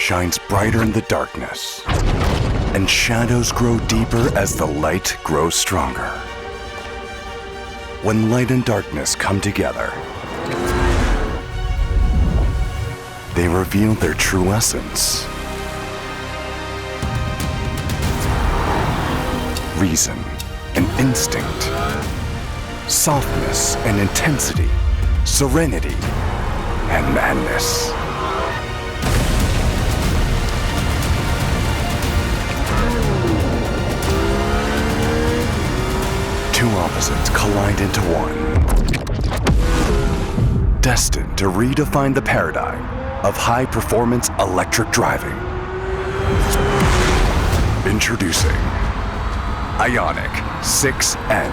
shines brighter in the darkness, and shadows grow deeper as the light grows stronger. When light and darkness come together, they reveal their true essence. Reason and instinct, softness and intensity, serenity and madness. Two opposites collide into one, destined to redefine the paradigm of high-performance electric driving. Introducing IONIQ 6N.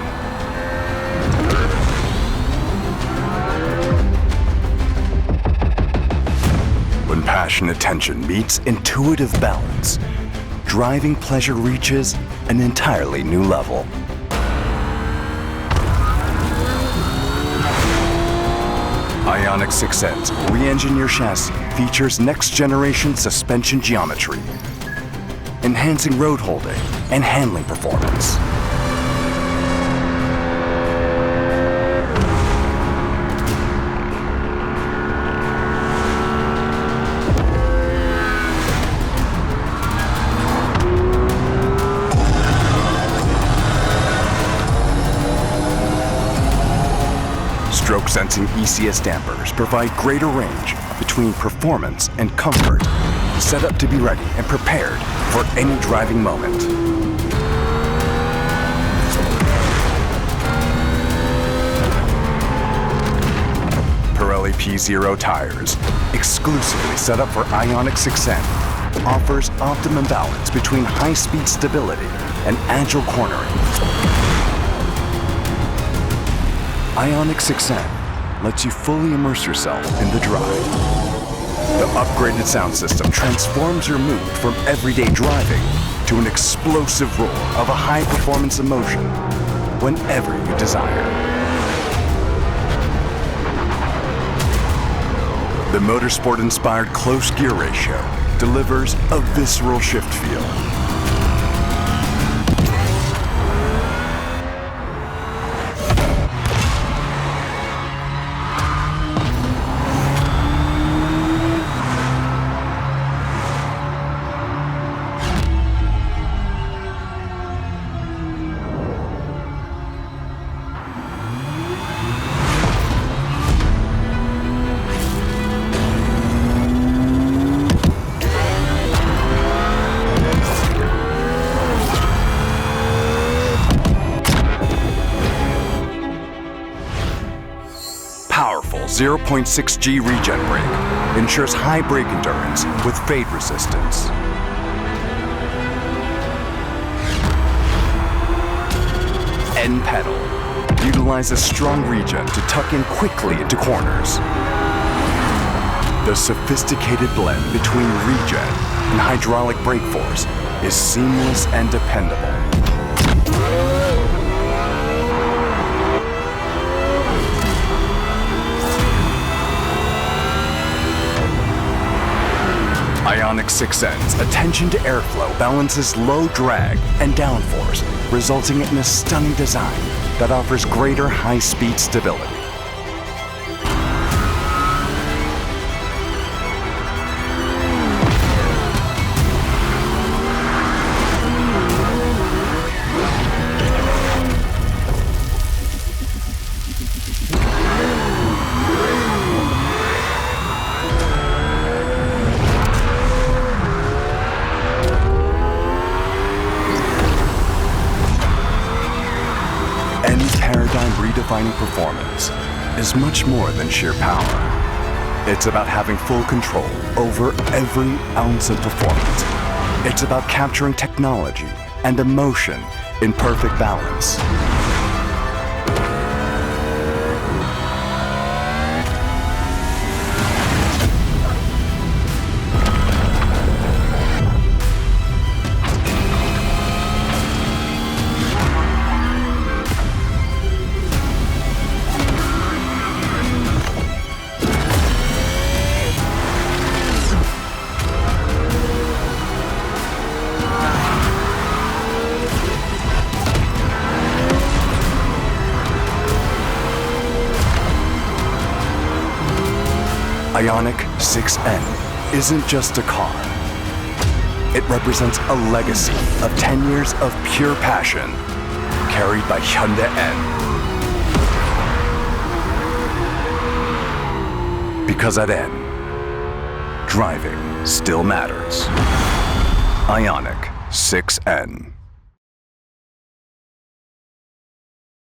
When passionate tension meets intuitive balance, driving pleasure reaches an entirely new level. IONIQ 6N's re-engineered chassis features next-generation suspension geometry, enhancing road holding and handling performance. Stroke-sensing ECS dampers provide greater range between performance and comfort, set up to be ready and prepared for any driving moment. Pirelli P0 tires, exclusively set up for IONIQ 6N, offers optimum balance between high-speed stability and agile cornering. IONIQ 6N lets you fully immerse yourself in the drive. The upgraded sound system transforms your mood from everyday driving to an explosive roar of a high-performance emotion whenever you desire. The motorsport-inspired close gear ratio delivers a visceral shift feel. Powerful 0.6G regen brake ensures high brake endurance with fade resistance. N pedal utilizes strong regen to tuck in quickly into corners. The sophisticated blend between regen and hydraulic brake force is seamless and dependable. IONIQ 6N's attention to airflow balances low drag and downforce, resulting in a stunning design that offers greater high-speed stability. Any paradigm redefining performance is much more than sheer power. It's about having full control over every ounce of performance. It's about capturing technology and emotion in perfect balance. IONIQ 6N isn't just a car. It represents a legacy of 10 years of pure passion, carried by Hyundai N. Because at N, driving still matters. IONIQ 6N.